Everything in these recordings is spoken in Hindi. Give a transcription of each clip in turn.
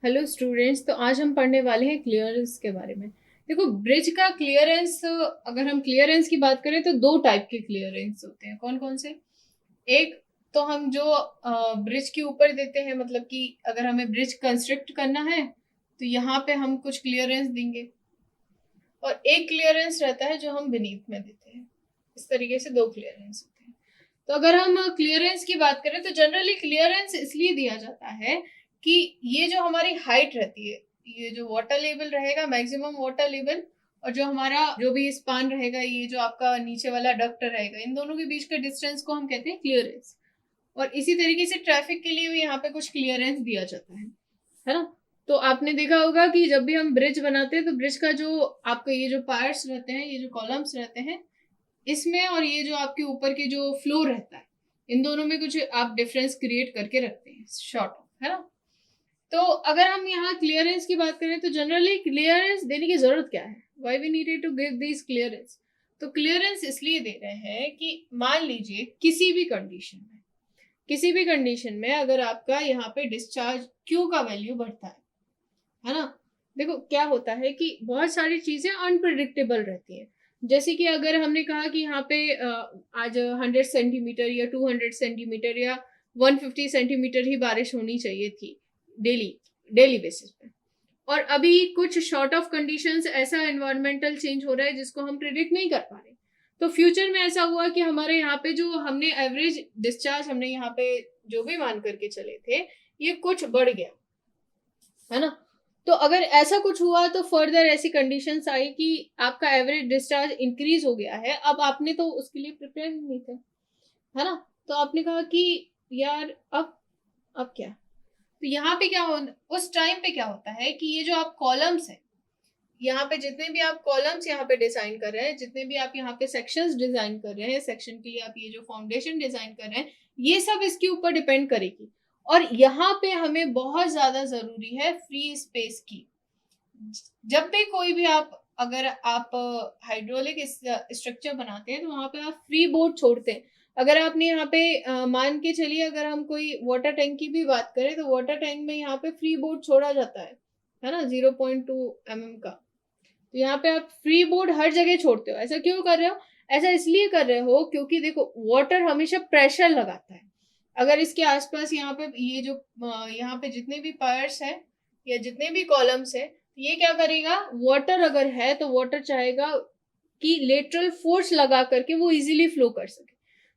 Hello students. तो आज हम पढ़ने वाले हैं क्लियरेंस के बारे में। देखो, ब्रिज का क्लियरेंस, अगर हम क्लियरेंस की बात करें तो दो टाइप के क्लियरेंस होते हैं। कौन कौन से? एक तो हम जो ब्रिज के ऊपर देते हैं, मतलब कि अगर हमें ब्रिज कंस्ट्रक्ट करना है तो यहाँ पे हम कुछ क्लियरेंस देंगे। और एक क्लियरेंस रहता है जो हम बीनीथ में देते हैं। इस तरीके से दो क्लियरेंस होते हैं। तो अगर हम क्लियरेंस की बात करें तो जनरली क्लियरेंस इसलिए दिया जाता है कि ये जो हमारी हाइट रहती है, ये जो वाटर लेवल रहेगा, मैक्सिमम वाटर लेवल, और जो हमारा जो भी स्पान रहेगा, ये जो आपका नीचे वाला डक्ट रहेगा, इन दोनों के बीच का डिस्टेंस को हम कहते हैं क्लियरेंस। और इसी तरीके से ट्रैफिक के लिए भी यहाँ पे कुछ क्लियरेंस दिया जाता है ना? तो आपने देखा होगा कि जब भी हम ब्रिज बनाते हैं तो ब्रिज का जो आपका ये जो पार्ट्स रहते हैं, ये जो कॉलम्स रहते हैं, इसमें और ये जो आपके ऊपर के जो फ्लो रहता है, इन दोनों में कुछ आप डिफरेंस क्रिएट करके रखते हैं, शॉर्ट ऑफ, है ना? तो अगर हम यहाँ क्लियरेंस की बात करें तो जनरली क्लियरेंस देने की जरूरत क्या है? Why we needed to give this clearance? तो क्लियरेंस इसलिए दे रहे हैं कि मान लीजिए किसी भी कंडीशन में अगर आपका यहाँ पे डिस्चार्ज क्यू का वैल्यू बढ़ता है ना? देखो क्या होता है कि बहुत सारी चीजें अनप्रिडिक्टेबल रहती हैं। जैसे कि अगर हमने कहा कि यहाँ पे आज 100 सेंटीमीटर या 200 सेंटीमीटर या 150 सेंटीमीटर ही बारिश होनी चाहिए थी डेली डेली बेसिस पे, और अभी कुछ शॉर्ट ऑफ कंडीशंस, ऐसा एनवायरमेंटल चेंज हो रहा है जिसको हम प्रिडिक्ट नहीं कर पा रहे। तो फ्यूचर में ऐसा हुआ कि हमारे यहाँ पे जो हमने एवरेज डिस्चार्ज हमने यहाँ पे जो भी मान करके चले थे, ये कुछ बढ़ गया, है ना? तो अगर ऐसा कुछ हुआ तो फर्दर ऐसी कंडीशंस आई कि आपका एवरेज डिस्चार्ज इंक्रीज हो गया है, अब आपने तो उसके लिए प्रिपेयर ही नहीं थे, है ना? तो आपने कहा कि यार अब क्या? तो यहाँ पे क्या हो, उस टाइम पे क्या होता है कि ये जो आप कॉलम्स है, यहाँ पे जितने भी आप कॉलम्स यहाँ पे डिजाइन कर रहे हैं, जितने भी आप यहाँ पे सेक्शंस डिजाइन कर रहे हैं, सेक्शन के लिए आप ये जो फाउंडेशन डिजाइन कर रहे हैं, ये सब इसके ऊपर डिपेंड करेगी। और यहाँ पे हमें बहुत ज्यादा जरूरी है फ्री स्पेस की। जब भी कोई भी आप, अगर आप हाइड्रोलिक स्ट्रक्चर बनाते हैं तो वहां पे आप फ्री बोर्ड छोड़ते हैं। अगर आपने यहाँ पे मान के चलिए, अगर हम कोई वाटर टैंक की भी बात करें तो वाटर टैंक में यहाँ पे फ्री बोर्ड छोड़ा जाता है ना, 0.2 mm का। तो यहाँ पे आप फ्री बोर्ड हर जगह छोड़ते हो। ऐसा क्यों कर रहे हो? ऐसा इसलिए कर रहे हो क्योंकि देखो, वाटर हमेशा प्रेशर लगाता है। अगर इसके आसपास यहाँ पे ये जो यहाँ पे जितने भी पायर्स हैं या जितने भी कॉलम्स है, ये क्या करेगा? वाटर अगर है तो वाटर चाहेगा कि लेटरल फोर्स लगा करके वो इजीली फ्लो कर सके।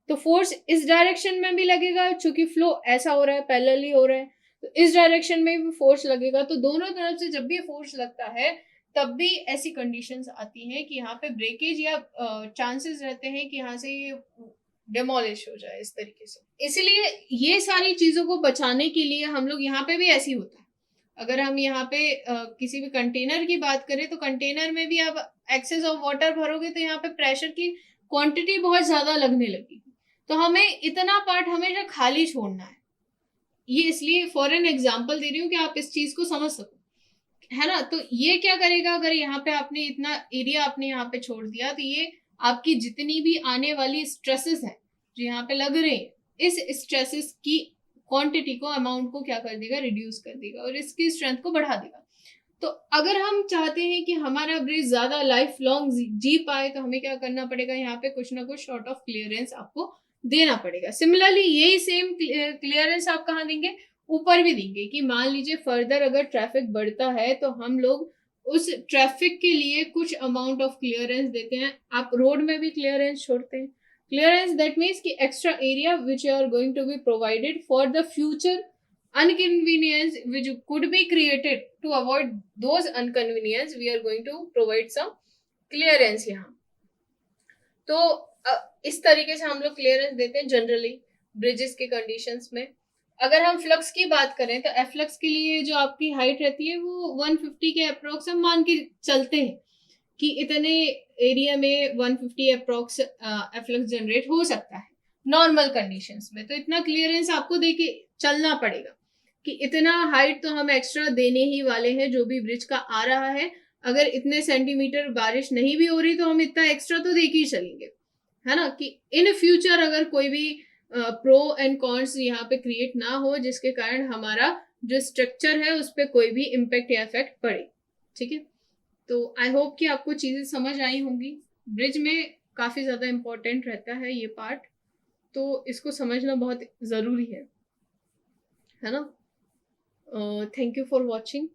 तो फोर्स इस डायरेक्शन में भी लगेगा, चूंकि फ्लो ऐसा हो रहा है, पैरेलली हो रहा है, तो इस डायरेक्शन में भी फोर्स लगेगा। तो दोनों तरफ से जब भी फोर्स लगता है, तब भी ऐसी कंडीशंस आती हैं कि यहाँ पे ब्रेकेज या चांसेस रहते हैं कि यहाँ से ये डिमोलिश हो जाए इस तरीके से। इसलिए ये सारी चीजों को बचाने के लिए हम लोग, यहाँ पे भी ऐसी होता है। अगर हम यहाँ पे किसी भी कंटेनर की बात करें तो कंटेनर में भी आप एक्सेस ऑफ वाटर भरोगे तो यहाँ पे प्रेशर की क्वांटिटी बहुत ज्यादा लगने लगेगी। तो हमें इतना पार्ट हमेशा खाली छोड़ना है। ये इसलिए फॉर एन एग्जाम्पल दे रही हूँ कि आप इस चीज को समझ सको, है ना? तो ये क्या करेगा, अगर यहाँ पे आपने इतना एरिया आपने यहाँ पे छोड़ दिया तो ये आपकी जितनी भी आने वाली स्ट्रेसेस हैं जो यहाँ पे लग रहे हैं, इस स्ट्रेसेस की क्वांटिटी को, अमाउंट को क्या कर देगा? रिड्यूस कर देगा और इसकी स्ट्रेंथ को बढ़ा देगा। तो अगर हम चाहते हैं कि हमारा ब्रिज ज्यादा लाइफ लॉन्ग जी पाए तो हमें क्या करना पड़ेगा? यहाँ पे कुछ ना कुछ शॉर्ट ऑफ क्लियरेंस आपको देना पड़ेगा। सिमिलरली यही सेम क्लियरेंस आप कहाँ देंगे? ऊपर भी देंगे कि मान लीजिए फर्दर अगर ट्रैफिक बढ़ता है तो हम लोग उस ट्रैफिक के लिए कुछ अमाउंट ऑफ क्लियरेंस देते हैं। आप रोड में भी क्लियरेंस छोड़ते हैं। क्लियरेंस दैट मीन्स कि extra area which are going to be provided for the future inconvenience which could be created. To avoid those inconvenience, we are going to provide some clearance यहाँ। तो इस तरीके से हम लोग क्लियरेंस देते हैं जनरली ब्रिजेस के कंडीशंस में। अगर हम फ्लक्स की बात करें तो एफ्लक्स के लिए जो आपकी हाइट रहती है वो 150 के अप्रोक्स हम मान के चलते हैं कि इतने एरिया में 150 अप्रोक्स एफ्लक्स जनरेट हो सकता है नॉर्मल कंडीशंस में। तो इतना क्लियरेंस आपको देके चलना पड़ेगा कि इतना हाइट तो हम एक्स्ट्रा देने ही वाले हैं जो भी ब्रिज का आ रहा है। अगर इतने सेंटीमीटर बारिश नहीं भी हो रही तो हम इतना एक्स्ट्रा तो देके ही चलेंगे, है ना? कि इन फ्यूचर अगर कोई भी प्रो एंड कॉन्स यहाँ पे क्रिएट ना हो, जिसके कारण हमारा जो स्ट्रक्चर है उस पर कोई भी इम्पेक्ट या इफेक्ट पड़े। ठीक है, तो आई होप कि आपको चीजें समझ आई होंगी। ब्रिज में काफी ज्यादा इम्पोर्टेंट रहता है ये पार्ट, तो इसको समझना बहुत जरूरी है ना। Thank you for watching.